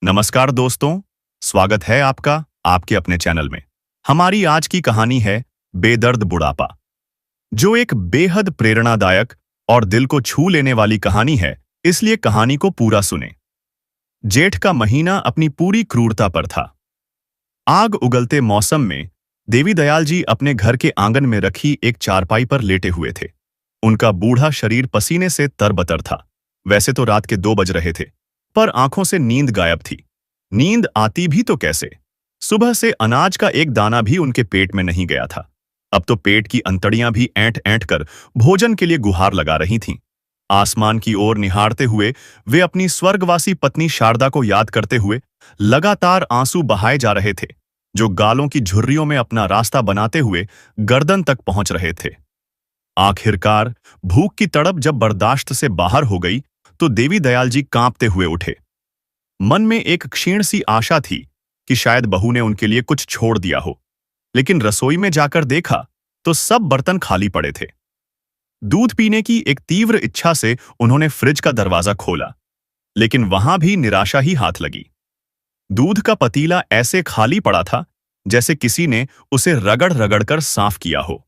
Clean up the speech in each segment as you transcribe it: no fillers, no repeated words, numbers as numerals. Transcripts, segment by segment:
नमस्कार दोस्तों, स्वागत है आपका आपके अपने चैनल में। हमारी आज की कहानी है बेदर्द बुढ़ापा, जो एक बेहद प्रेरणादायक और दिल को छू लेने वाली कहानी है, इसलिए कहानी को पूरा सुने। जेठ का महीना अपनी पूरी क्रूरता पर था। आग उगलते मौसम में देवी दयाल जी अपने घर के आंगन में रखी एक चारपाई पर लेटे हुए थे। उनका बूढ़ा शरीर पसीने से तरबतर था। वैसे तो रात के 2 बज रहे थे, पर आंखों से नींद गायब थी। नींद आती भी तो कैसे? सुबह से अनाज का एक दाना भी उनके पेट में नहीं गया था। अब तो पेट की अंतड़ियां भी ऐंठ ऐंठ कर भोजन के लिए गुहार लगा रही थीं। आसमान की ओर निहारते हुए वे अपनी स्वर्गवासी पत्नी शारदा को याद करते हुए लगातार आंसू बहाए जा रहे थे, जो गालों की झुर्रियों में अपना रास्ता बनाते हुए गर्दन तक पहुंच रहे थे। आखिरकार भूख की तड़प जब बर्दाश्त से बाहर हो गई तो देवी दयाल जी कांपते हुए उठे। मन में एक क्षीण सी आशा थी कि शायद बहू ने उनके लिए कुछ छोड़ दिया हो, लेकिन रसोई में जाकर देखा तो सब बर्तन खाली पड़े थे। दूध पीने की एक तीव्र इच्छा से उन्होंने फ्रिज का दरवाजा खोला, लेकिन वहां भी निराशा ही हाथ लगी। दूध का पतीला ऐसे खाली पड़ा था जैसे किसी ने उसे रगड़ रगड़ कर साफ किया हो।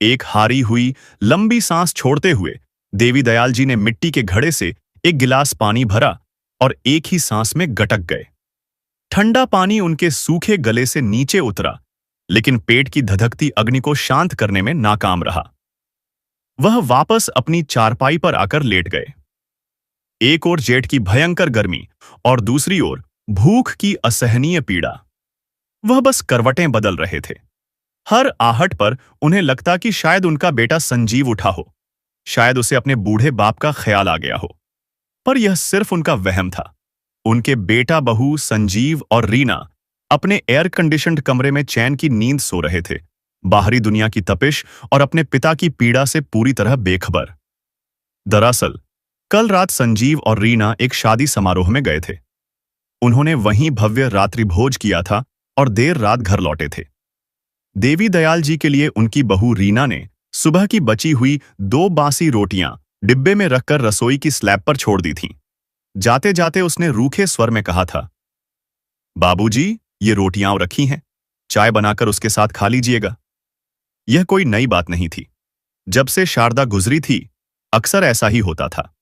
एक हारी हुई लंबी सांस छोड़ते हुए देवी दयाल जी ने मिट्टी के घड़े से एक गिलास पानी भरा और एक ही सांस में गटक गए। ठंडा पानी उनके सूखे गले से नीचे उतरा, लेकिन पेट की धधकती अग्नि को शांत करने में नाकाम रहा। वह वापस अपनी चारपाई पर आकर लेट गए। एक ओर जेठ की भयंकर गर्मी और दूसरी ओर भूख की असहनीय पीड़ा। वह बस करवटें बदल रहे थे। हर आहट पर उन्हें लगता कि शायद उनका बेटा संजीव उठा हो, शायद उसे अपने बूढ़े बाप का ख्याल आ गया हो। पर यह सिर्फ उनका वहम था। उनके बेटा बहू संजीव और रीना अपने एयर कंडीशन्ड कमरे में चैन की नींद सो रहे थे, बाहरी दुनिया की तपिश और अपने पिता की पीड़ा से पूरी तरह बेखबर। दरअसल कल रात संजीव और रीना एक शादी समारोह में गए थे। उन्होंने वहीं भव्य रात्रि भोज किया था और देर रात घर लौटे थे। देवी दयाल जी के लिए उनकी बहू रीना ने सुबह की बची हुई 2 बासी रोटियां डिब्बे में रखकर रसोई की स्लैब पर छोड़ दी थीं। जाते जाते उसने रूखे स्वर में कहा था, बाबूजी, ये रोटियां रखी हैं, चाय बनाकर उसके साथ खा लीजिएगा। यह कोई नई बात नहीं थी। जब से शारदा गुजरी थी, अक्सर ऐसा ही होता था।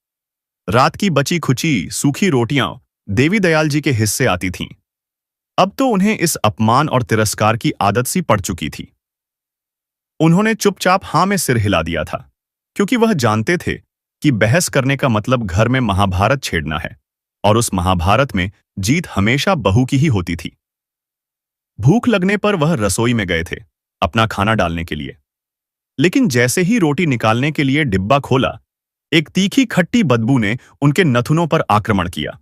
रात की बची खुची सूखी रोटियां देवी दयाल जी के हिस्से आती थीं। अब तो उन्हें इस अपमान और तिरस्कार की आदत सी पड़ चुकी थी। उन्होंने चुपचाप हां में सिर हिला दिया था, क्योंकि वह जानते थे कि बहस करने का मतलब घर में महाभारत छेड़ना है, और उस महाभारत में जीत हमेशा बहू की ही होती थी। भूख लगने पर वह रसोई में गए थे अपना खाना डालने के लिए, लेकिन जैसे ही रोटी निकालने के लिए डिब्बा खोला, एक तीखी खट्टी बदबू ने उनके नथुनों पर आक्रमण किया।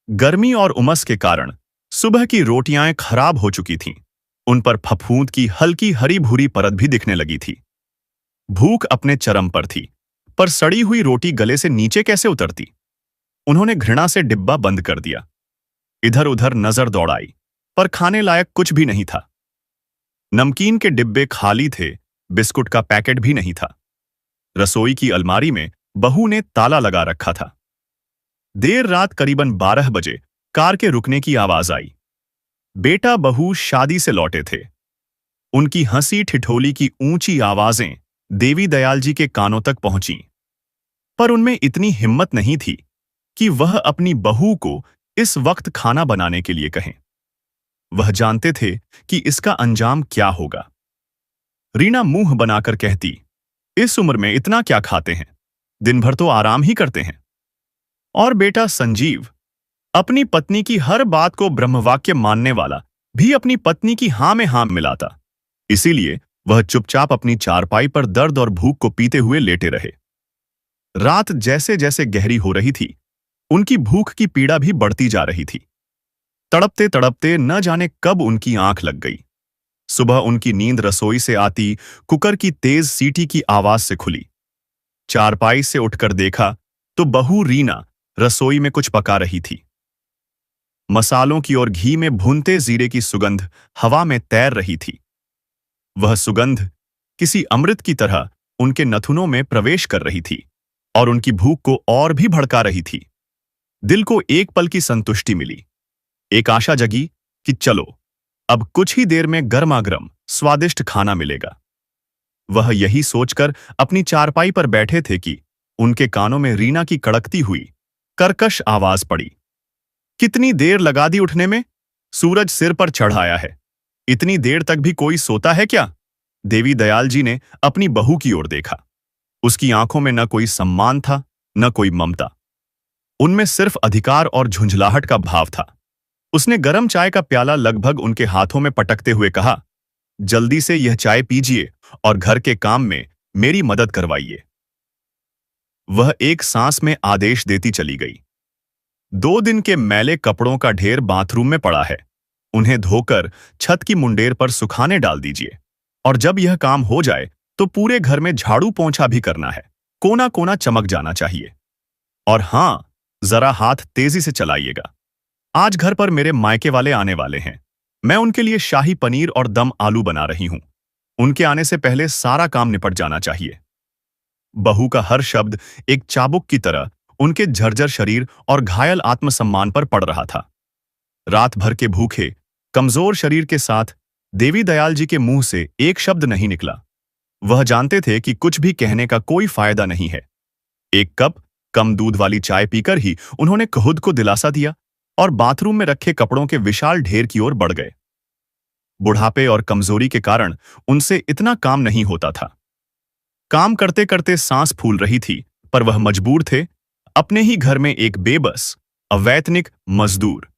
गर्मी और उमस के कारण सुबह की रोटियां खराब हो चुकी थीं। उन पर फफूंद की हल्की हरी भूरी परत भी दिखने लगी थी। भूख अपने चरम पर थी, पर सड़ी हुई रोटी गले से नीचे कैसे उतरती? उन्होंने घृणा से डिब्बा बंद कर दिया। इधर उधर नजर दौड़ाई, पर खाने लायक कुछ भी नहीं था। नमकीन के डिब्बे खाली थे, बिस्कुट का पैकेट भी नहीं था। रसोई की अलमारी में बहू ने ताला लगा रखा था। देर रात करीबन 12 बजे कार के रुकने की आवाज आई। बेटा बहू शादी से लौटे थे। उनकी हंसी ठिठोली की ऊंची आवाजें देवी दयाल जी के कानों तक पहुंची, पर उनमें इतनी हिम्मत नहीं थी कि वह अपनी बहू को इस वक्त खाना बनाने के लिए कहें। वह जानते थे कि इसका अंजाम क्या होगा। रीना मुंह बनाकर कहती, इस उम्र में इतना क्या खाते हैं, दिन भर तो आराम ही करते हैं। और बेटा संजीव, अपनी पत्नी की हर बात को ब्रह्मवाक्य मानने वाला, भी अपनी पत्नी की हां में हां मिलाता। इसीलिए वह चुपचाप अपनी चारपाई पर दर्द और भूख को पीते हुए लेटे रहे। रात जैसे जैसे गहरी हो रही थी, उनकी भूख की पीड़ा भी बढ़ती जा रही थी। तड़पते तड़पते न जाने कब उनकी आंख लग गई। सुबह उनकी नींद रसोई से आती कुकर की तेज सीटी की आवाज से खुली। चारपाई से उठकर देखा तो बहू रीना रसोई में कुछ पका रही थी। मसालों की और घी में भूनते जीरे की सुगंध हवा में तैर रही थी। वह सुगंध किसी अमृत की तरह उनके नथुनों में प्रवेश कर रही थी और उनकी भूख को और भी भड़का रही थी। दिल को एक पल की संतुष्टि मिली। एक आशा जगी कि चलो, अब कुछ ही देर में गर्मा-गर्म स्वादिष्ट खाना मिलेगा। वह यही सोचकर अपनी चारपाई पर बैठे थे कि उनके कानों में रीना की कड़कती हुई कर्कश आवाज पड़ी। कितनी देर लगा दी उठने में? सूरज सिर पर चढ़ आया है। इतनी देर तक भी कोई सोता है क्या? देवी दयाल जी ने अपनी बहू की ओर देखा। उसकी आंखों में न कोई सम्मान था, न कोई ममता। उनमें सिर्फ अधिकार और झुंझलाहट का भाव था। उसने गरम चाय का प्याला लगभग उनके हाथों में पटकते हुए कहा, जल्दी से यह चाय पीजिए और घर के काम में मेरी मदद करवाइए। वह एक सांस में आदेश देती चली गई। 2 दिन के मैले कपड़ों का ढेर बाथरूम में पड़ा है। उन्हें धोकर छत की मुंडेर पर सुखाने डाल दीजिए। और जब यह काम हो जाए तो पूरे घर में झाड़ू पोंछा भी करना है। कोना कोना चमक जाना चाहिए। और हां, जरा हाथ तेजी से चलाइएगा। आज घर पर मेरे मायके वाले आने वाले हैं। मैं उनके लिए शाही पनीर और दम आलू बना रही हूं। उनके आने से पहले सारा काम निपट जाना चाहिए। बहू का हर शब्द एक चाबुक की तरह उनके झरझर शरीर और घायल आत्मसम्मान पर पड़ रहा था। रात भर के भूखे, कमजोर शरीर के साथ देवी दयाल जी के मुंह से एक शब्द नहीं निकला। वह जानते थे कि कुछ भी कहने का कोई फायदा नहीं है। एक कप कम दूध वाली चाय पीकर ही उन्होंने खुद को दिलासा दिया और बाथरूम में रखे कपड़ों के विशाल ढेर की ओर बढ़ गए। बुढ़ापे और कमजोरी के कारण उनसे इतना काम नहीं होता था। काम करते करते सांस फूल रही थी, पर वह मजबूर थे। अपने ही घर में एक बेबस, अवैतनिक मजदूर।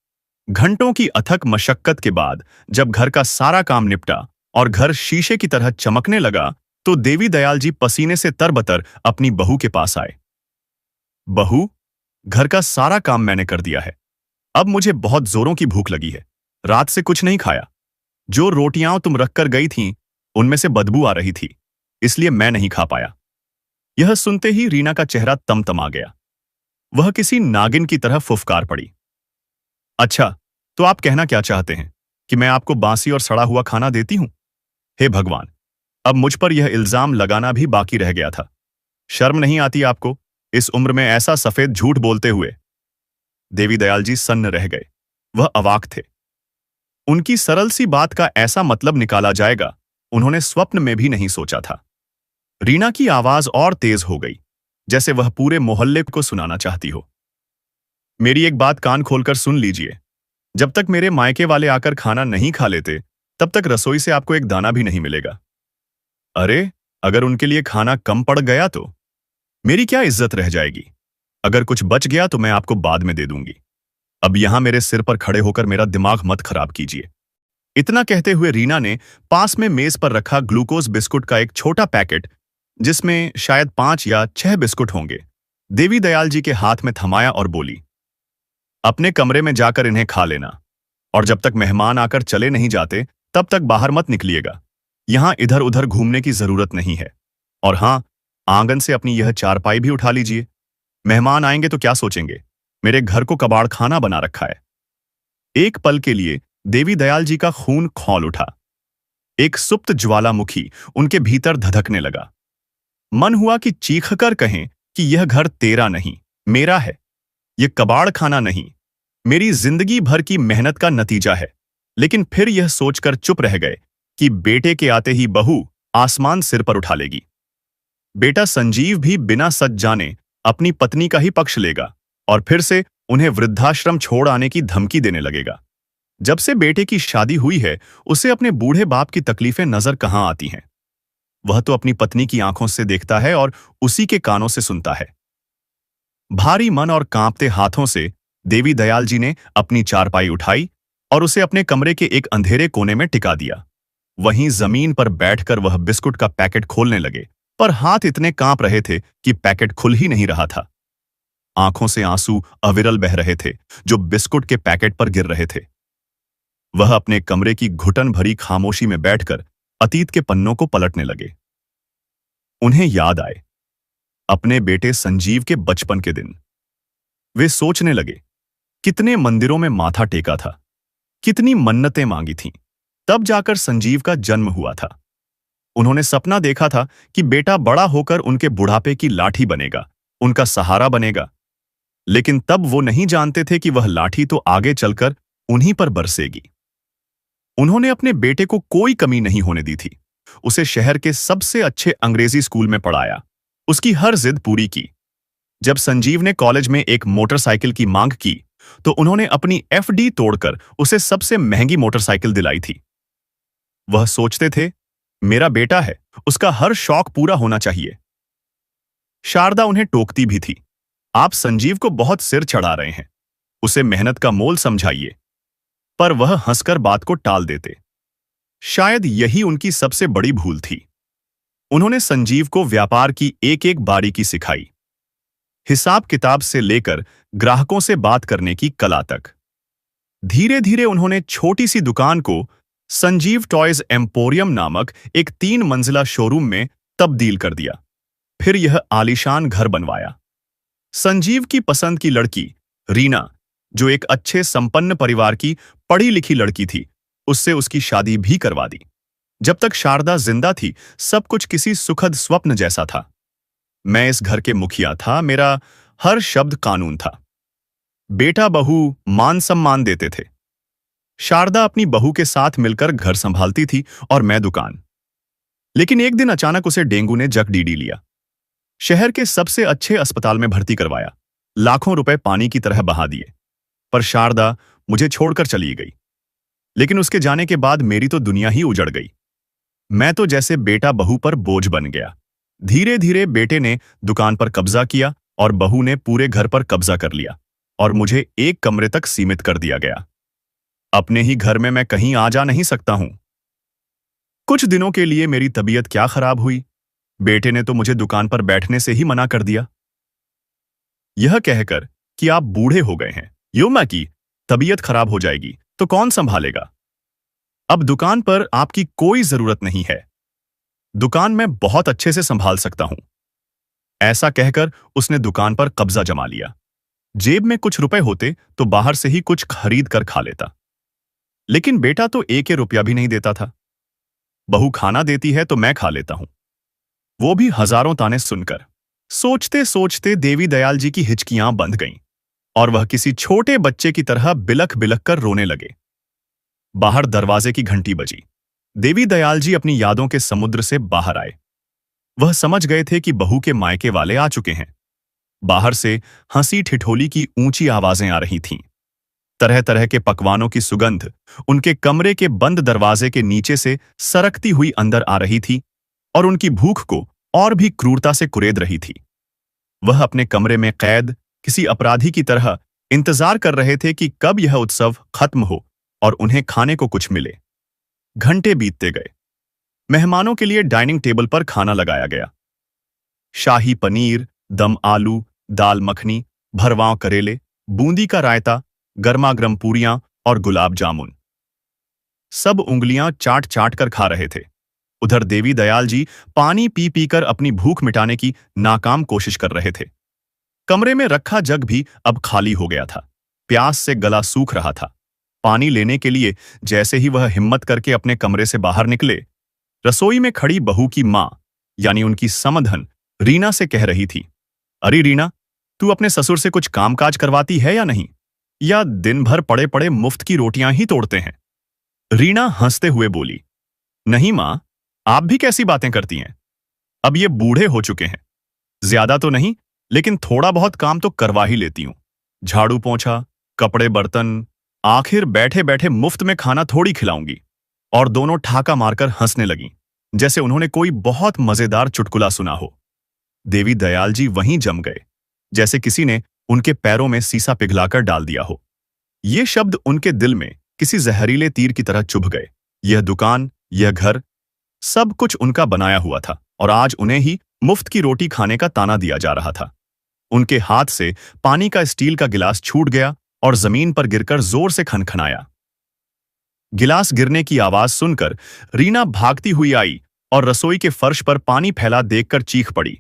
घंटों की अथक मशक्कत के बाद जब घर का सारा काम निपटा और घर शीशे की तरह चमकने लगा, तो देवी दयाल जी पसीने से तरबतर अपनी बहू के पास आए। बहू, घर का सारा काम मैंने कर दिया है। अब मुझे बहुत जोरों की भूख लगी है। रात से कुछ नहीं खाया। जो रोटियां तुम रखकर गई थीं, उनमें से बदबू आ रही थी, इसलिए मैं नहीं खा पाया। यह सुनते ही रीना का चेहरा तमतमा गया। वह किसी नागिन की तरह फुफकार पड़ी। अच्छा, तो आप कहना क्या चाहते हैं कि मैं आपको बासी और सड़ा हुआ खाना देती हूं? हे भगवान, अब मुझ पर यह इल्जाम लगाना भी बाकी रह गया था। शर्म नहीं आती आपको इस उम्र में ऐसा सफेद झूठ बोलते हुए? देवी दयाल जी सन्न रह गए। वह अवाक थे। उनकी सरल सी बात का ऐसा मतलब निकाला जाएगा, उन्होंने स्वप्न में भी नहीं सोचा था। रीना की आवाज और तेज हो गई, जैसे वह पूरे मोहल्ले को सुनाना चाहती हो। मेरी एक बात कान खोलकर सुन लीजिए। जब तक मेरे मायके वाले आकर खाना नहीं खा लेते, तब तक रसोई से आपको एक दाना भी नहीं मिलेगा। अरे, अगर उनके लिए खाना कम पड़ गया तो मेरी क्या इज्जत रह जाएगी? अगर कुछ बच गया तो मैं आपको बाद में दे दूंगी। अब यहां मेरे सिर पर खड़े होकर मेरा दिमाग मत खराब कीजिए। इतना कहते हुए रीना ने पास में मेज पर रखा ग्लूकोज बिस्कुट का एक छोटा पैकेट, जिसमें शायद 5 या 6 बिस्कुट होंगे, देवी दयाल जी के हाथ में थमाया और बोली, अपने कमरे में जाकर इन्हें खा लेना। और जब तक मेहमान आकर चले नहीं जाते, तब तक बाहर मत निकलिएगा। यहां इधर उधर घूमने की जरूरत नहीं है। और हां, आंगन से अपनी यह चारपाई भी उठा लीजिए। मेहमान आएंगे तो क्या सोचेंगे, मेरे घर को कबाड़ खाना बना रखा है। एक पल के लिए देवी दयाल जी का खून खौल उठा। एक सुप्त ज्वालामुखी उनके भीतर धधकने लगा। मन हुआ कि चीखकर कहें कि यह घर तेरा नहीं, मेरा है। यह कबाड़ खाना नहीं, मेरी जिंदगी भर की मेहनत का नतीजा है। लेकिन फिर यह सोचकर चुप रह गए कि बेटे के आते ही बहू आसमान सिर पर उठा लेगी। बेटा संजीव भी बिना सच जाने अपनी पत्नी का ही पक्ष लेगा और फिर से उन्हें वृद्धाश्रम छोड़ आने की धमकी देने लगेगा। जब से बेटे की शादी हुई है, उसे अपने बूढ़े बाप की तकलीफें नजर कहां आती हैं। वह तो अपनी पत्नी की आंखों से देखता है और उसी के कानों से सुनता है। भारी मन और कांपते हाथों से देवी दयाल जी ने अपनी चारपाई उठाई और उसे अपने कमरे के एक अंधेरे कोने में टिका दिया। वहीं जमीन पर बैठकर वह बिस्कुट का पैकेट खोलने लगे, पर हाथ इतने कांप रहे थे कि पैकेट खुल ही नहीं रहा था। आंखों से आंसू अविरल बह रहे थे, जो बिस्कुट के पैकेट पर गिर रहे थे। वह अपने कमरे की घुटन भरी खामोशी में बैठकर अतीत के पन्नों को पलटने लगे। उन्हें याद आए अपने बेटे संजीव के बचपन के दिन। वे सोचने लगे, कितने मंदिरों में माथा टेका था, कितनी मन्नतें मांगी थीं, तब जाकर संजीव का जन्म हुआ था। उन्होंने सपना देखा था कि बेटा बड़ा होकर उनके बुढ़ापे की लाठी बनेगा, उनका सहारा बनेगा। लेकिन तब वो नहीं जानते थे कि वह लाठी तो आगे चलकर उन्हीं पर बरसेगी। उन्होंने अपने बेटे को कोई कमी नहीं होने दी थी। उसे शहर के सबसे अच्छे अंग्रेजी स्कूल में पढ़ाया, उसकी हर जिद पूरी की। जब संजीव ने कॉलेज में एक मोटरसाइकिल की मांग की, तो उन्होंने अपनी एफडी तोड़कर उसे सबसे महंगी मोटरसाइकिल दिलाई थी। वह सोचते थे, मेरा बेटा है, उसका हर शौक पूरा होना चाहिए। शारदा उन्हें टोकती भी थी, आप संजीव को बहुत सिर चढ़ा रहे हैं, उसे मेहनत का मोल समझाइए। पर वह हंसकर बात को टाल देते। शायद यही उनकी सबसे बड़ी भूल थी। उन्होंने संजीव को व्यापार की एक एक बारीकी सिखाई, हिसाब किताब से लेकर ग्राहकों से बात करने की कला तक। धीरे धीरे उन्होंने छोटी सी दुकान को संजीव टॉयज एम्पोरियम नामक एक 3 मंजिला शोरूम में तब्दील कर दिया। फिर यह आलीशान घर बनवाया। संजीव की पसंद की लड़की रीना, जो एक अच्छे संपन्न परिवार की पढ़ी लिखी लड़की थी, उससे उसकी शादी भी करवा दी। जब तक शारदा जिंदा थी, सब कुछ किसी सुखद स्वप्न जैसा था। मैं इस घर के मुखिया था, मेरा हर शब्द कानून था। बेटा बहू मान सम्मान देते थे। शारदा अपनी बहू के साथ मिलकर घर संभालती थी और मैं दुकान। लेकिन एक दिन अचानक उसे डेंगू ने जकड़ीडी लिया। शहर के सबसे अच्छे अस्पताल में भर्ती करवाया, लाखों रुपए पानी की तरह बहा दिए। पर शारदा मुझे छोड़कर चली गई। लेकिन उसके जाने के बाद मेरी तो दुनिया ही उजड़ गई। मैं तो जैसे बेटा बहू पर बोझ बन गया। धीरे धीरे बेटे ने दुकान पर कब्जा किया और बहू ने पूरे घर पर कब्जा कर लिया और मुझे एक कमरे तक सीमित कर दिया गया। अपने ही घर में मैं कहीं आ जा नहीं सकता हूं। कुछ दिनों के लिए मेरी तबीयत क्या खराब हुई, बेटे ने तो मुझे दुकान पर बैठने से ही मना कर दिया, यह कहकर कि आप बूढ़े हो गए हैं, योमा की तबीयत खराब हो जाएगी तो कौन संभालेगा। अब दुकान पर आपकी कोई जरूरत नहीं है, दुकान मैं बहुत अच्छे से संभाल सकता हूं। ऐसा कहकर उसने दुकान पर कब्जा जमा लिया। जेब में कुछ रुपए होते तो बाहर से ही कुछ खरीद कर खा लेता। लेकिन बेटा तो एक रुपया भी नहीं देता था। बहू खाना देती है तो मैं खा लेता हूं, वो भी हजारों ताने सुनकर। सोचते सोचते देवी दयाल जी की हिचकियां बंध गईं और वह किसी छोटे बच्चे की तरह बिलख बिलख कर रोने लगे। बाहर दरवाजे की घंटी बजी। देवी दयाल जी अपनी यादों के समुद्र से बाहर आए। वह समझ गए थे कि बहू के मायके वाले आ चुके हैं। बाहर से हंसी ठिठोली की ऊंची आवाजें आ रही थीं। तरह तरह के पकवानों की सुगंध उनके कमरे के बंद दरवाजे के नीचे से सरकती हुई अंदर आ रही थी और उनकी भूख को और भी क्रूरता से कुरेद रही थी। वह अपने कमरे में कैद किसी अपराधी की तरह इंतजार कर रहे थे कि कब यह उत्सव खत्म हो और उन्हें खाने को कुछ मिले। घंटे बीतते गए। मेहमानों के लिए डाइनिंग टेबल पर खाना लगाया गया। शाही पनीर, दम आलू, दाल मखनी, भरवां करेले, बूंदी का रायता, गर्मा गर्म पूरियां और गुलाब जामुन। सब उंगलियां चाट चाट कर खा रहे थे। उधर देवी दयाल जी पानी पी पी कर अपनी भूख मिटाने की नाकाम कोशिश कर रहे थे। कमरे में रखा जग भी अब खाली हो गया था। प्यास से गला सूख रहा था। पानी लेने के लिए जैसे ही वह हिम्मत करके अपने कमरे से बाहर निकले, रसोई में खड़ी बहू की मां यानी उनकी समधन रीना से कह रही थी, अरे रीना, तू अपने ससुर से कुछ कामकाज करवाती है या नहीं, या दिन भर पड़े पड़े मुफ्त की रोटियां ही तोड़ते हैं। रीना हंसते हुए बोली, नहीं मां, आप भी कैसी बातें करती हैं। अब ये बूढ़े हो चुके हैं, ज्यादा तो नहीं लेकिन थोड़ा बहुत काम तो करवा ही लेती हूं। झाड़ू पोंछा, कपड़े बर्तन, आखिर बैठे बैठे मुफ्त में खाना थोड़ी खिलाऊंगी। और दोनों ठाका मारकर हंसने लगीं, जैसे उन्होंने कोई बहुत मजेदार चुटकुला सुना हो। देवी दयाल जी वहीं जम गए, जैसे किसी ने उनके पैरों में सीसा पिघलाकर डाल दिया हो। ये शब्द उनके दिल में किसी जहरीले तीर की तरह चुभ गए। यह दुकान, यह घर, सब कुछ उनका बनाया हुआ था और आज उन्हें ही मुफ्त की रोटी खाने का ताना दिया जा रहा था। उनके हाथ से पानी का स्टील का गिलास छूट गया और जमीन पर गिरकर जोर से खनखनाया। गिलास गिरने की आवाज सुनकर रीना भागती हुई आई और रसोई के फर्श पर पानी फैला देखकर चीख पड़ी,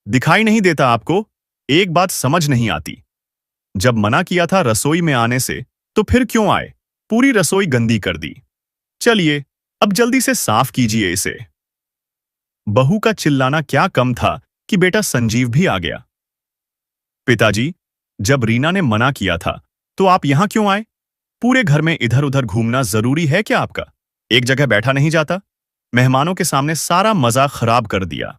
दिखाई नहीं देता आपको? एक बात समझ नहीं आती। जब मना किया था रसोई में आने से, तो फिर क्यों आए? पूरी रसोई गंदी कर दी। चलिए, अब जल्दी से साफ कीजिए इसे। बहू का चिल्लाना क्या कम था कि बेटा संजीव भी आ गया। पिताजी, जब रीना ने मना किया था, तो आप यहां क्यों आए? पूरे घर में इधर उधर घूमना जरूरी है क्या आपका? एक जगह बैठा नहीं जाता? मेहमानों के सामने सारा मजा खराब कर दिया।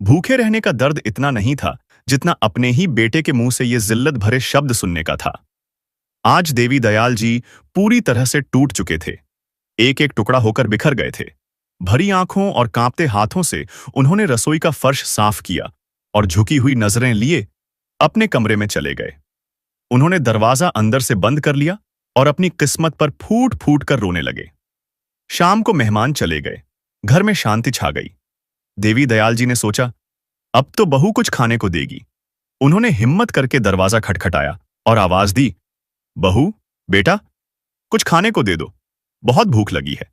भूखे रहने का दर्द इतना नहीं था जितना अपने ही बेटे के मुंह से ये जिल्लत भरे शब्द सुनने का था। आज देवी दयाल जी पूरी तरह से टूट चुके थे। एक एक टुकड़ा होकर बिखर गए थे। भरी आंखों और कांपते हाथों से उन्होंने रसोई का फर्श साफ किया और झुकी हुई नजरें लिए अपने कमरे में चले गए। उन्होंने दरवाजा अंदर से बंद कर लिया और अपनी किस्मत पर फूट फूट कर रोने लगे। शाम को मेहमान चले गए। घर में शांति छा गई। देवी दयाल जी ने सोचा, अब तो बहू कुछ खाने को देगी। उन्होंने हिम्मत करके दरवाजा खटखटाया और आवाज दी, बहू, बेटा, कुछ खाने को दे दो, बहुत भूख लगी है।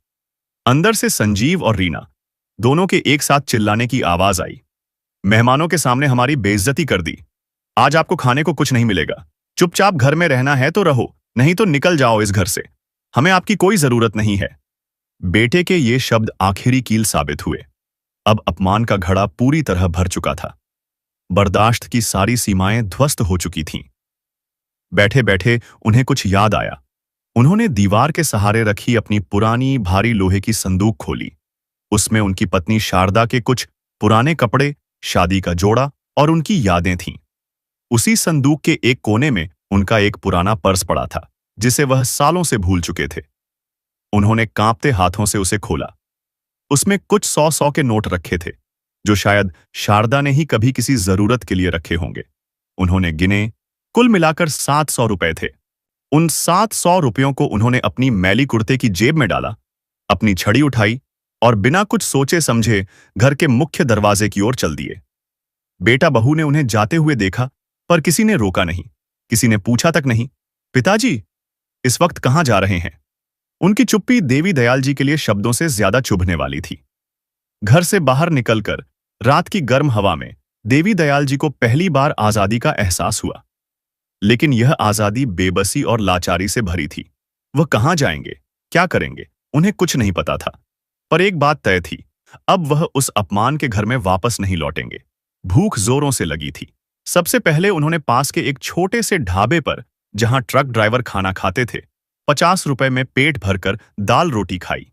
अंदर से संजीव और रीना दोनों के एक साथ चिल्लाने की आवाज आई, मेहमानों के सामने हमारी बेइज्जती कर दी। आज आपको खाने को कुछ नहीं मिलेगा। चुपचाप घर में रहना है तो रहो, नहीं तो निकल जाओ इस घर से। हमें आपकी कोई जरूरत नहीं है। बेटे के ये शब्द आखिरी कील साबित हुए। अब अपमान का घड़ा पूरी तरह भर चुका था। बर्दाश्त की सारी सीमाएं ध्वस्त हो चुकी थीं। बैठे बैठे उन्हें कुछ याद आया। उन्होंने दीवार के सहारे रखी अपनी पुरानी भारी लोहे की संदूक खोली। उसमें उनकी पत्नी शारदा के कुछ पुराने कपड़े, शादी का जोड़ा और उनकी यादें थीं। उसी संदूक के एक कोने में उनका एक पुराना पर्स पड़ा था, जिसे वह सालों से भूल चुके थे। उन्होंने कांपते हाथों से उसे खोला। उसमें कुछ 100 के नोट रखे थे, जो शायद शारदा ने ही कभी किसी जरूरत के लिए रखे होंगे। उन्होंने गिने, कुल मिलाकर 700 रुपए थे। उन 700 रुपयों को उन्होंने अपनी मैली कुर्ते की जेब में डाला, अपनी छड़ी उठाई और बिना कुछ सोचे समझे घर के मुख्य दरवाजे की ओर चल दिए। बेटा बहू ने उन्हें जाते हुए देखा, पर किसी ने रोका नहीं, किसी ने पूछा तक नहीं, पिताजी इस वक्त कहां जा रहे हैं? उनकी चुप्पी देवी दयाल जी के लिए शब्दों से ज्यादा चुभने वाली थी। घर से बाहर निकलकर रात की गर्म हवा में देवी दयाल जी को पहली बार आजादी का एहसास हुआ। लेकिन यह आजादी बेबसी और लाचारी से भरी थी। वह कहां जाएंगे, क्या करेंगे, उन्हें कुछ नहीं पता था। पर एक बात तय थी, अब वह उस अपमान के घर में वापस नहीं लौटेंगे। भूख जोरों से लगी थी। सबसे पहले उन्होंने पास के एक छोटे से ढाबे पर, जहां ट्रक ड्राइवर खाना खाते थे, 50 रुपए में पेट भरकर दाल रोटी खाई।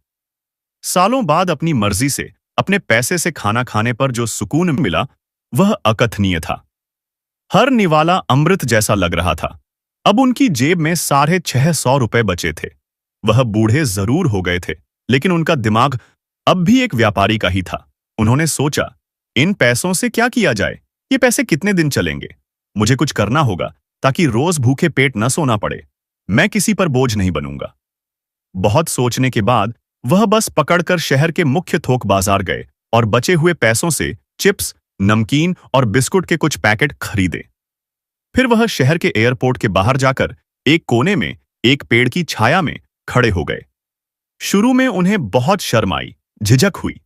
सालों बाद अपनी मर्जी से, अपने पैसे से खाना खाने पर जो सुकून मिला, वह अकथनीय था। हर निवाला अमृत जैसा लग रहा था। अब उनकी जेब में 650 रुपए बचे थे। वह बूढ़े जरूर हो गए थे, लेकिन उनका दिमाग अब भी एक व्यापारी का ही था। उन्होंने सोचा, इन पैसों से क्या किया जाए? ये पैसे कितने दिन चलेंगे? मुझे कुछ करना होगा ताकि रोज भूखे पेट न सोना पड़े। मैं किसी पर बोझ नहीं बनूंगा। बहुत सोचने के बाद वह बस पकड़कर शहर के मुख्य थोक बाजार गए और बचे हुए पैसों से चिप्स, नमकीन और बिस्कुट के कुछ पैकेट खरीदे। फिर वह शहर के एयरपोर्ट के बाहर जाकर एक कोने में एक पेड़ की छाया में खड़े हो गए। शुरू में उन्हें बहुत शर्म आई, झिझक हुई।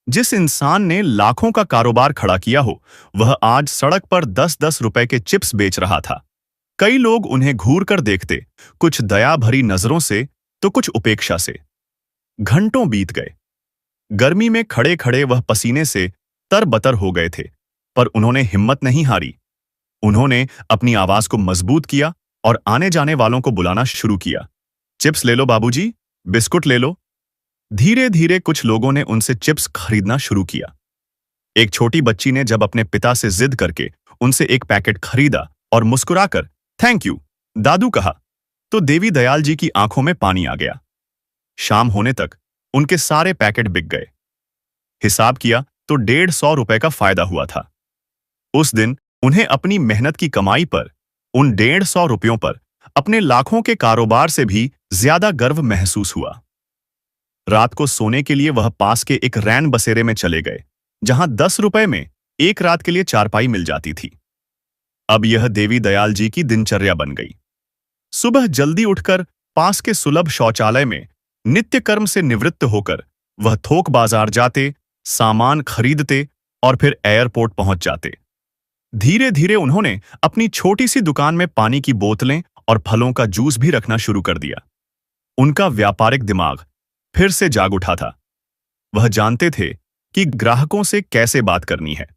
जिस इंसान ने लाखों का कारोबार खड़ा किया हो, वह आज सड़क पर 10-10 रुपए के चिप्स बेच रहा था। कई लोग उन्हें घूर कर देखते, कुछ दया भरी नजरों से तो कुछ उपेक्षा से। घंटों बीत गए। गर्मी में खड़े खड़े वह पसीने से तरबतर हो गए थे, पर उन्होंने हिम्मत नहीं हारी। उन्होंने अपनी आवाज को मजबूत किया और आने जाने वालों को बुलाना शुरू किया। चिप्स ले लो बाबूजी, बिस्कुट ले लो। धीरे धीरे कुछ लोगों ने उनसे चिप्स खरीदना शुरू किया। एक छोटी बच्ची ने जब अपने पिता से जिद करके उनसे एक पैकेट खरीदा और मुस्कुराकर थैंक यू दादू कहा, तो देवी दयाल जी की आंखों में पानी आ गया। शाम होने तक उनके सारे पैकेट बिक गए। हिसाब किया तो 150 रुपए का फायदा हुआ था। उस दिन उन्हें अपनी मेहनत की कमाई पर, उन 150 रुपयों पर, अपने लाखों के कारोबार से भी ज्यादा गर्व महसूस हुआ। रात को सोने के लिए वह पास के एक रैन बसेरे में चले गए, जहां 10 रुपए में एक रात के लिए चारपाई मिल जाती थी। अब यह देवी दयाल जी की दिनचर्या बन गई। सुबह जल्दी उठकर पास के सुलभ शौचालय में नित्य कर्म से निवृत्त होकर वह थोक बाजार जाते, सामान खरीदते और फिर एयरपोर्ट पहुंच जाते। धीरे धीरे उन्होंने अपनी छोटी सी दुकान में पानी की बोतलें और फलों का जूस भी रखना शुरू कर दिया। उनका व्यापारिक दिमाग फिर से जाग उठा था। वह जानते थे कि ग्राहकों से कैसे बात करनी है।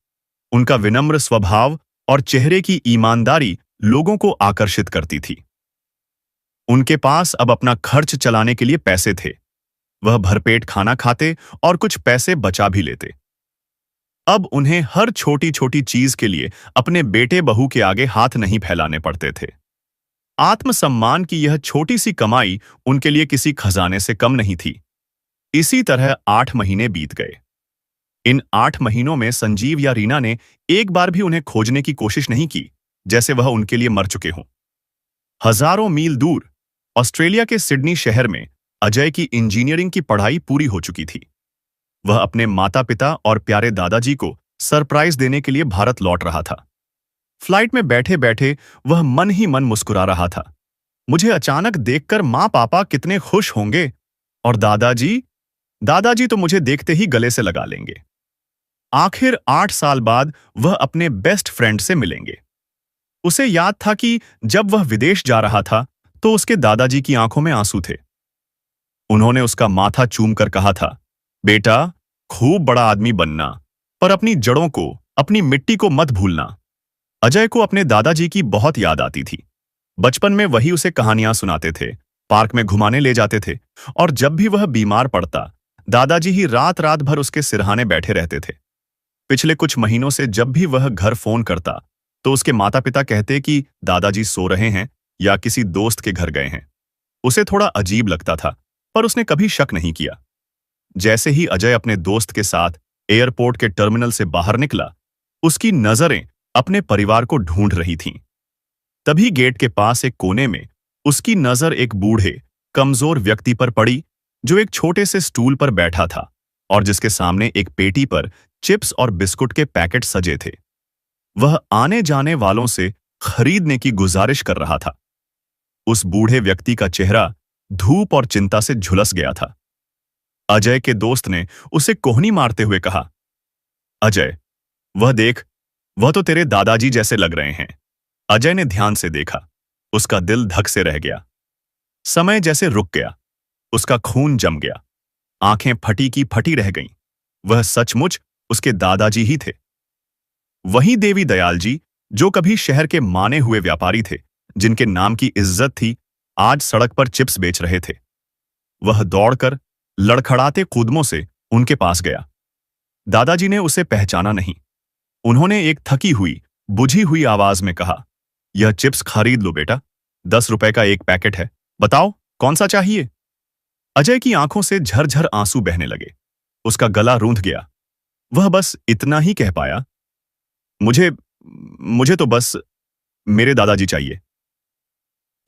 उनका विनम्र स्वभाव और चेहरे की ईमानदारी लोगों को आकर्षित करती थी। उनके पास अब अपना खर्च चलाने के लिए पैसे थे। वह भरपेट खाना खाते और कुछ पैसे बचा भी लेते। अब उन्हें हर छोटी छोटी चीज के लिए अपने बेटे बहू के आगे हाथ नहीं फैलाने पड़ते थे। आत्मसम्मान की यह छोटी सी कमाई उनके लिए किसी खजाने से कम नहीं थी। इसी तरह 8 महीने बीत गए। इन 8 महीनों में संजीव या रीना ने एक बार भी उन्हें खोजने की कोशिश नहीं की, जैसे वह उनके लिए मर चुके हों। हजारों मील दूर ऑस्ट्रेलिया के सिडनी शहर में अजय की इंजीनियरिंग की पढ़ाई पूरी हो चुकी थी। वह अपने माता पिता और प्यारे दादाजी को सरप्राइज देने के लिए भारत लौट रहा था। फ्लाइट में बैठे बैठे वह मन ही मन मुस्कुरा रहा था। मुझे अचानक देखकर माँ पापा कितने खुश होंगे, और दादाजी दादाजी तो मुझे देखते ही गले से लगा लेंगे। आखिर 8 साल बाद वह अपने बेस्ट फ्रेंड से मिलेंगे। उसे याद था कि जब वह विदेश जा रहा था तो उसके दादाजी की आंखों में आंसू थे। उन्होंने उसका माथा चूमकर कहा था, बेटा, खूब बड़ा आदमी बनना, पर अपनी जड़ों को, अपनी मिट्टी को मत भूलना। अजय को अपने दादाजी की बहुत याद आती थी। बचपन में वही उसे कहानियां सुनाते थे, पार्क में घुमाने ले जाते थे, और जब भी वह बीमार पड़ता दादाजी ही रात रात भर उसके सिरहाने बैठे रहते थे। पिछले कुछ महीनों से जब भी वह घर फोन करता तो उसके माता पिता कहते कि दादाजी सो रहे हैं या किसी दोस्त के घर गए हैं। उसे थोड़ा अजीब लगता था, पर उसने कभी शक नहीं किया। जैसे ही अजय अपने दोस्त के साथ एयरपोर्ट के टर्मिनल से बाहर निकला, उसकी नजरें अपने परिवार को ढूंढ रही थीं। तभी गेट के पास एक कोने में उसकी नजर एक बूढ़े, कमजोर व्यक्ति पर पड़ी, जो एक छोटे से स्टूल पर बैठा था और जिसके सामने एक पेटी पर चिप्स और बिस्कुट के पैकेट सजे थे। वह आने जाने वालों से खरीदने की गुजारिश कर रहा था। उस बूढ़े व्यक्ति का चेहरा धूप और चिंता से झुलस गया था। अजय के दोस्त ने उसे कोहनी मारते हुए कहा, अजय, वह देख, वह तो तेरे दादाजी जैसे लग रहे हैं। अजय ने ध्यान से देखा। उसका दिल धक से रह गया। समय जैसे रुक गया। उसका खून जम गया। आंखें फटी की फटी रह गईं। वह सचमुच उसके दादाजी ही थे। वही देवी दयाल जी, जो कभी शहर के माने हुए व्यापारी थे, जिनके नाम की इज्जत थी, आज सड़क पर चिप्स बेच रहे थे। वह दौड़कर लड़खड़ाते कूदमों से उनके पास गया। दादाजी ने उसे पहचाना नहीं। उन्होंने एक थकी हुई, बुझी हुई आवाज में कहा, यह चिप्स खरीद लो बेटा, 10 रुपए का एक पैकेट है, बताओ कौन सा चाहिए। अजय की आंखों से झरझर आंसू बहने लगे। उसका गला रूंध गया। वह बस इतना ही कह पाया, मुझे मुझे तो बस मेरे दादाजी चाहिए।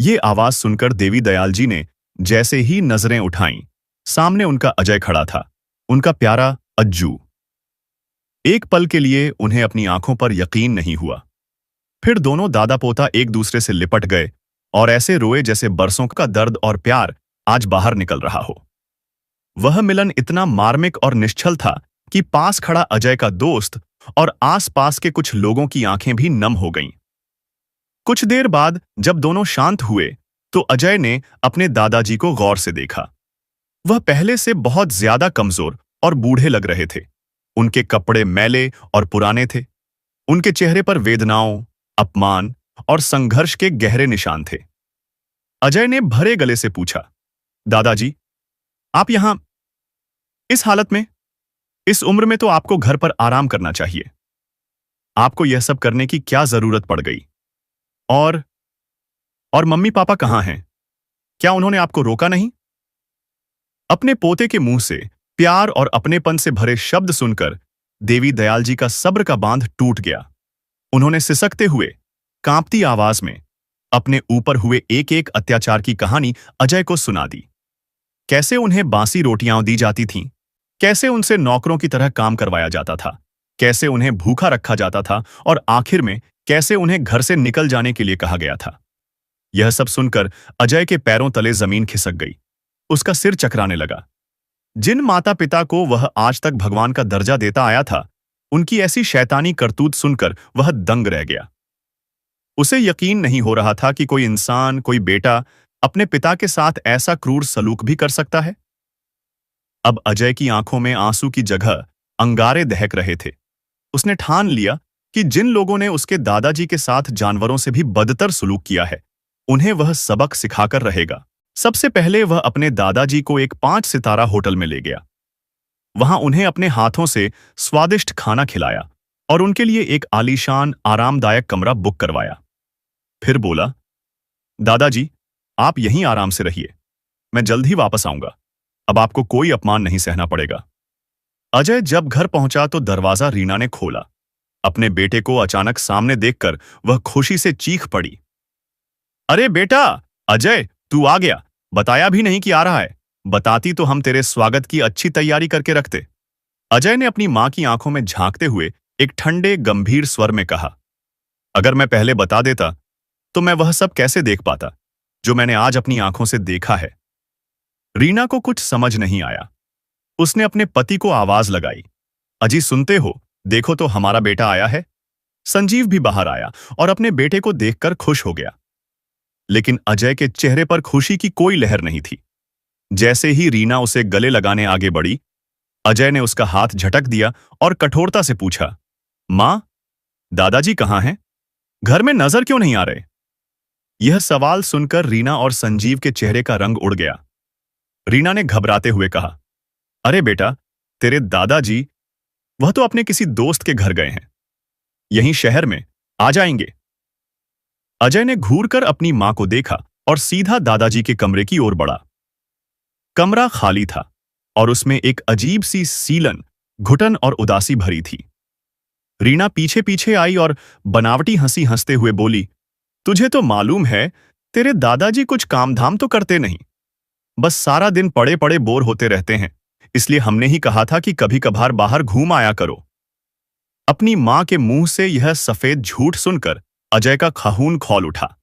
ये आवाज सुनकर देवी दयाल जी ने जैसे ही नजरें उठाईं, सामने उनका अजय खड़ा था, उनका प्यारा अज्जू। एक पल के लिए उन्हें अपनी आंखों पर यकीन नहीं हुआ। फिर दोनों दादा पोता एक दूसरे से लिपट गए और ऐसे रोए जैसे बरसों का दर्द और प्यार आज बाहर निकल रहा हो। वह मिलन इतना मार्मिक और निश्चल था कि पास खड़ा अजय का दोस्त और आसपास के कुछ लोगों की आंखें भी नम हो गईं। कुछ देर बाद जब दोनों शांत हुए तो अजय ने अपने दादाजी को गौर से देखा। वह पहले से बहुत ज्यादा कमजोर और बूढ़े लग रहे थे। उनके कपड़े मैले और पुराने थे। उनके चेहरे पर वेदनाओं, अपमान और संघर्ष के गहरे निशान थे। अजय ने भरे गले से पूछा, दादाजी, आप यहां इस हालत में? इस उम्र में तो आपको घर पर आराम करना चाहिए। आपको यह सब करने की क्या जरूरत पड़ गई? और मम्मी पापा कहां हैं? क्या उन्होंने आपको रोका नहीं? अपने पोते के मुंह से प्यार और अपनेपन से भरे शब्द सुनकर देवी दयाल जी का सब्र का बांध टूट गया। उन्होंने सिसकते हुए, कांपती आवाज में अपने ऊपर हुए एक एक अत्याचार की कहानी अजय को सुना दी। कैसे उन्हें बासी रोटियां दी जाती थीं, कैसे उनसे नौकरों की तरह काम करवाया जाता था, कैसे उन्हें भूखा रखा जाता था और आखिर में कैसे उन्हें घर से निकल जाने के लिए कहा गया था। यह सब सुनकर अजय के पैरों तले जमीन खिसक गई। उसका सिर चकराने लगा। जिन माता पिता को वह आज तक भगवान का दर्जा देता आया था, उनकी ऐसी शैतानी करतूत सुनकर वह दंग रह गया। उसे यकीन नहीं हो रहा था कि कोई इंसान, कोई बेटा अपने पिता के साथ ऐसा क्रूर सलूक भी कर सकता है। अब अजय की आंखों में आंसू की जगह अंगारे दहक रहे थे। उसने ठान लिया कि जिन लोगों ने उसके दादाजी के साथ जानवरों से भी बदतर सुलूक किया है, उन्हें वह सबक सिखाकर रहेगा। सबसे पहले वह अपने दादाजी को एक 5 सितारा होटल में ले गया। वहां उन्हें अपने हाथों से स्वादिष्ट खाना खिलाया और उनके लिए एक आलीशान आरामदायक कमरा बुक करवाया। फिर बोला, दादाजी, आप यहीं आराम से रहिए, मैं जल्द ही वापस आऊंगा। अब आपको कोई अपमान नहीं सहना पड़ेगा। अजय जब घर पहुंचा तो दरवाजा रीना ने खोला। अपने बेटे को अचानक सामने देखकर वह खुशी से चीख पड़ी। अरे बेटा, अजय, तू आ गया। बताया भी नहीं कि आ रहा है। बताती तो हम तेरे स्वागत की अच्छी तैयारी करके रखते। अजय ने अपनी मां की आंखों में झांकते हुए एक ठंडे गंभीर स्वर में कहा, अगर मैं पहले बता देता तो मैं वह सब कैसे देख पाता जो मैंने आज अपनी आंखों से देखा है। रीना को कुछ समझ नहीं आया। उसने अपने पति को आवाज लगाई, अजी सुनते हो, देखो तो हमारा बेटा आया है। संजीव भी बाहर आया और अपने बेटे को देखकर खुश हो गया। लेकिन अजय के चेहरे पर खुशी की कोई लहर नहीं थी। जैसे ही रीना उसे गले लगाने आगे बढ़ी, अजय ने उसका हाथ झटक दिया और कठोरता से पूछा, मां, दादाजी कहां हैं? घर में नजर क्यों नहीं आ रहे? यह सवाल सुनकर रीना और संजीव के चेहरे का रंग उड़ गया। रीना ने घबराते हुए कहा, अरे बेटा, तेरे दादाजी, वह तो अपने किसी दोस्त के घर गए हैं, यहीं शहर में, आ जाएंगे। अजय ने घूरकर अपनी मां को देखा और सीधा दादाजी के कमरे की ओर बढ़ा। कमरा खाली था और उसमें एक अजीब सी सीलन, घुटन और उदासी भरी थी। रीना पीछे पीछे आई और बनावटी हंसी हंसते हुए बोली, तुझे तो मालूम है, तेरे दादाजी कुछ काम धाम तो करते नहीं, बस सारा दिन पड़े पड़े बोर होते रहते हैं, इसलिए हमने ही कहा था कि कभी कभार बाहर घूम आया करो। अपनी मां के मुंह से यह सफेद झूठ सुनकर अजय का खहून खौल उठा।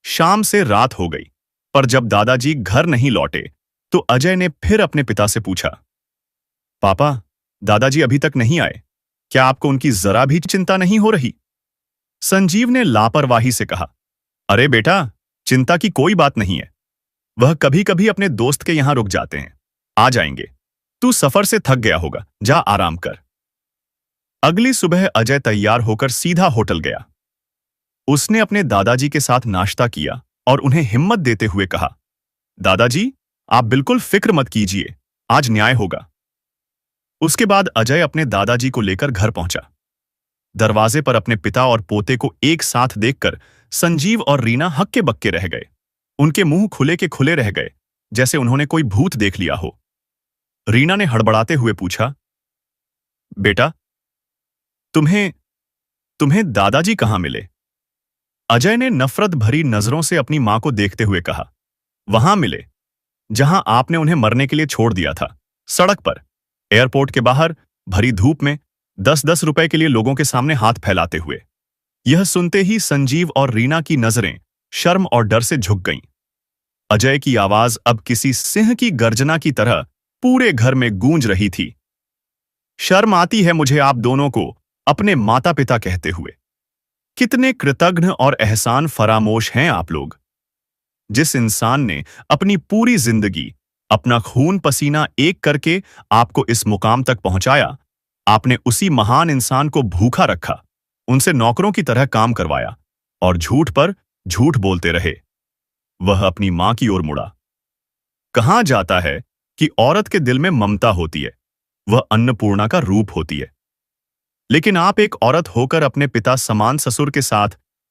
शाम से रात हो गई, पर जब दादाजी घर नहीं लौटे तो अजय ने फिर अपने पिता से पूछा, पापा, दादाजी अभी तक नहीं आए, क्या आपको उनकी जरा भी चिंता नहीं हो रही? संजीव ने लापरवाही से कहा, अरे बेटा, चिंता की कोई बात नहीं है, वह कभी कभी अपने दोस्त के यहां रुक जाते हैं, आ जाएंगे। तू सफर से थक गया होगा, जा आराम कर। अगली सुबह अजय तैयार होकर सीधा होटल गया। उसने अपने दादाजी के साथ नाश्ता किया और उन्हें हिम्मत देते हुए कहा, दादाजी, आप बिल्कुल फिक्र मत कीजिए, आज न्याय होगा। उसके बाद अजय अपने दादाजी को लेकर घर पहुंचा। दरवाजे पर अपने पिता और पोते को एक साथ देखकर संजीव और रीना हक्के बक्के रह गए। उनके मुंह खुले के खुले रह गए, जैसे उन्होंने कोई भूत देख लिया हो। रीना ने हड़बड़ाते हुए पूछा, बेटा, तुम्हें तुम्हें दादाजी कहां मिले? अजय ने नफरत भरी नजरों से अपनी मां को देखते हुए कहा, वहां मिले जहां आपने उन्हें मरने के लिए छोड़ दिया था, सड़क पर, एयरपोर्ट के बाहर, भरी धूप में, 10-10 रुपए के लिए लोगों के सामने हाथ फैलाते हुए। यह सुनते ही संजीव और रीना की नजरें शर्म और डर से झुक गईं। अजय की आवाज अब किसी सिंह की गर्जना की तरह पूरे घर में गूंज रही थी। शर्म आती है मुझे आप दोनों को अपने माता पिता कहते हुए। कितने कृतज्ञ और एहसान फरामोश हैं आप लोग। जिस इंसान ने अपनी पूरी जिंदगी, अपना खून पसीना एक करके आपको इस मुकाम तक पहुंचाया, आपने उसी महान इंसान को भूखा रखा, उनसे नौकरों की तरह काम करवाया और झूठ पर झूठ बोलते रहे। वह अपनी मां की ओर मुड़ा। कहा जाता है कि औरत के दिल में ममता होती है, वह अन्नपूर्णा का रूप होती है। लेकिन आप एक औरत होकर अपने पिता समान ससुर के साथ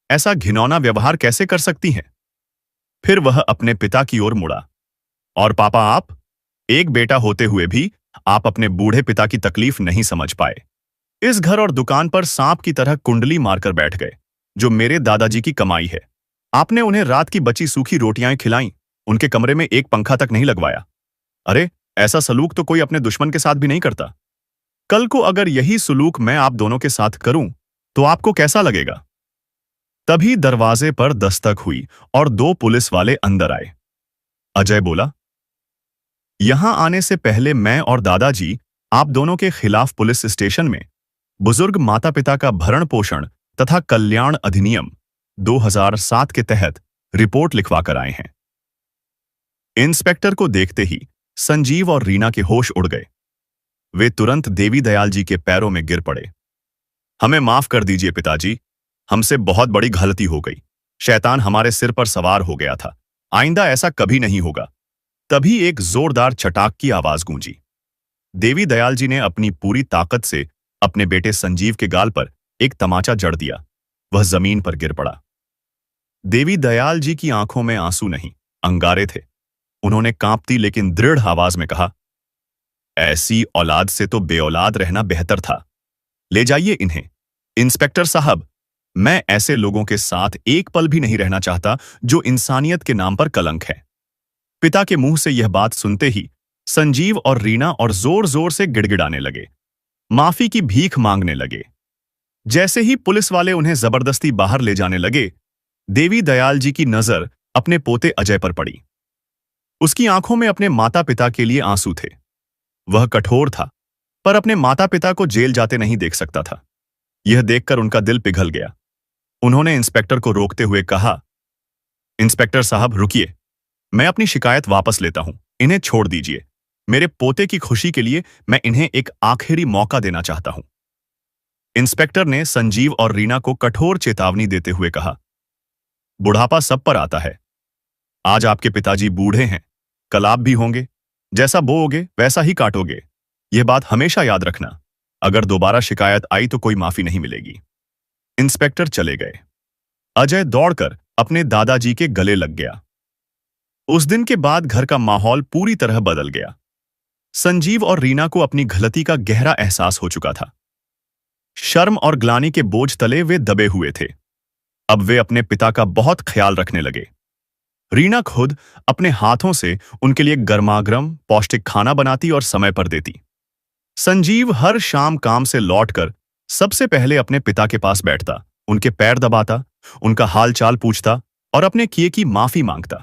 ऐसा घिनौना व्यवहार कैसे कर सकती हैं? फिर वह अपने पिता की ओर मुड़ा। और पापा, आप एक बेटा होते हुए भी आप अपने बूढ़े पिता की तकलीफ नहीं समझ पाए। इस घर और दुकान पर सांप की तरह कुंडली मारकर बैठ गए, जो मेरे दादाजी की कमाई है। आपने उन्हें रात की बची सूखी रोटियां खिलाईं, उनके कमरे में एक पंखा तक नहीं लगवाया। अरे, ऐसा सलूक तो कोई अपने दुश्मन के साथ भी नहीं करता। कल को अगर यही सलूक मैं आप दोनों के साथ करूं तो आपको कैसा लगेगा? तभी दरवाजे पर दस्तक हुई और 2 पुलिस वाले अंदर आए। अजय बोला, यहां आने से पहले मैं और दादाजी आप दोनों के खिलाफ पुलिस स्टेशन में बुजुर्ग माता पिता का भरण पोषण तथा कल्याण अधिनियम 2007 के तहत रिपोर्ट लिखवा कर आए हैं। इंस्पेक्टर को देखते ही संजीव और रीना के होश उड़ गए। वे तुरंत देवी दयाल जी के पैरों में गिर पड़े। हमें माफ कर दीजिए पिताजी, हमसे बहुत बड़ी गलती हो गई। शैतान हमारे सिर पर सवार हो गया था। आइंदा ऐसा कभी नहीं होगा। तभी एक जोरदार चटाक की आवाज गूंजी। देवी दयाल जी ने अपनी पूरी ताकत से अपने बेटे संजीव के गाल पर एक तमाचा जड़ दिया। वह जमीन पर गिर पड़ा। देवी दयाल जी की आंखों में आंसू नहीं, अंगारे थे। उन्होंने कांपती लेकिन दृढ़ आवाज में कहा, ऐसी औलाद से तो बेऔलाद रहना बेहतर था। ले जाइए इन्हें। इंस्पेक्टर साहब, मैं ऐसे लोगों के साथ एक पल भी नहीं रहना चाहता जो इंसानियत के नाम पर कलंक है। पिता के मुंह से यह बात सुनते ही संजीव और रीना और जोर जोर से गिड़गिड़ाने लगे, माफी की भीख मांगने लगे। जैसे ही पुलिस वाले उन्हें जबरदस्ती बाहर ले जाने लगे, देवी दयाल जी की नजर अपने पोते अजय पर पड़ी। उसकी आंखों में अपने माता पिता के लिए आंसू थे। वह कठोर था, पर अपने माता पिता को जेल जाते नहीं देख सकता था। यह देखकर उनका दिल पिघल गया। उन्होंने इंस्पेक्टर को रोकते हुए कहा, इंस्पेक्टर साहब रुकिए, मैं अपनी शिकायत वापस लेता हूं। इन्हें छोड़ दीजिए। मेरे पोते की खुशी के लिए मैं इन्हें एक आखिरी मौका देना चाहता हूं। इंस्पेक्टर ने संजीव और रीना को कठोर चेतावनी देते हुए कहा, बुढ़ापा सब पर आता है। आज आपके पिताजी बूढ़े हैं, कल आप भी होंगे। जैसा बोओगे वैसा ही काटोगे। यह बात हमेशा याद रखना। अगर दोबारा शिकायत आई तो कोई माफी नहीं मिलेगी। इंस्पेक्टर चले गए। अजय दौड़कर अपने दादाजी के गले लग गया। उस दिन के बाद घर का माहौल पूरी तरह बदल गया। संजीव और रीना को अपनी गलती का गहरा एहसास हो चुका था। शर्म और ग्लानि के बोझ तले वे दबे हुए थे। अब वे अपने पिता का बहुत ख्याल रखने लगे। रीना खुद अपने हाथों से उनके लिए गर्मागर्म पौष्टिक खाना बनाती और समय पर देती। संजीव हर शाम काम से लौटकर सबसे पहले अपने पिता के पास बैठता, उनके पैर दबाता, उनका हाल चाल पूछता और अपने किए की माफी मांगता।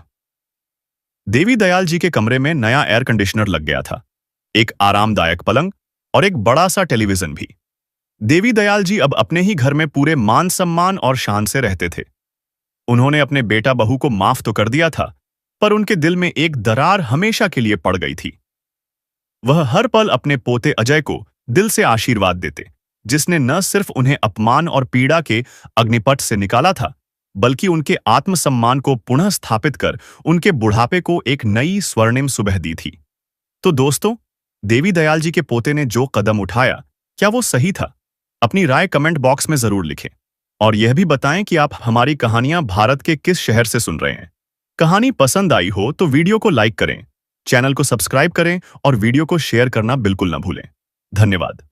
देवी दयाल जी के कमरे में नया एयर कंडीशनर लग गया था, एक आरामदायक पलंग और एक बड़ा सा टेलीविजन भी। देवी दयाल जी अब अपने ही घर में पूरे मान सम्मान और शान से रहते थे। उन्होंने अपने बेटा बहू को माफ तो कर दिया था, पर उनके दिल में एक दरार हमेशा के लिए पड़ गई थी। वह हर पल अपने पोते अजय को दिल से आशीर्वाद देते, जिसने न सिर्फ उन्हें अपमान और पीड़ा के अग्निपथ से निकाला था, बल्कि उनके आत्मसम्मान को पुनः स्थापित कर उनके बुढ़ापे को एक नई स्वर्णिम सुबह दी थी। तो दोस्तों, देवी दयाल जी के पोते ने जो कदम उठाया, क्या वो सही था? अपनी राय कमेंट बॉक्स में जरूर लिखें और यह भी बताएं कि आप हमारी कहानियां भारत के किस शहर से सुन रहे हैं। कहानी पसंद आई हो तो वीडियो को लाइक करें, चैनल को सब्सक्राइब करें और वीडियो को शेयर करना बिल्कुल न भूलें। धन्यवाद।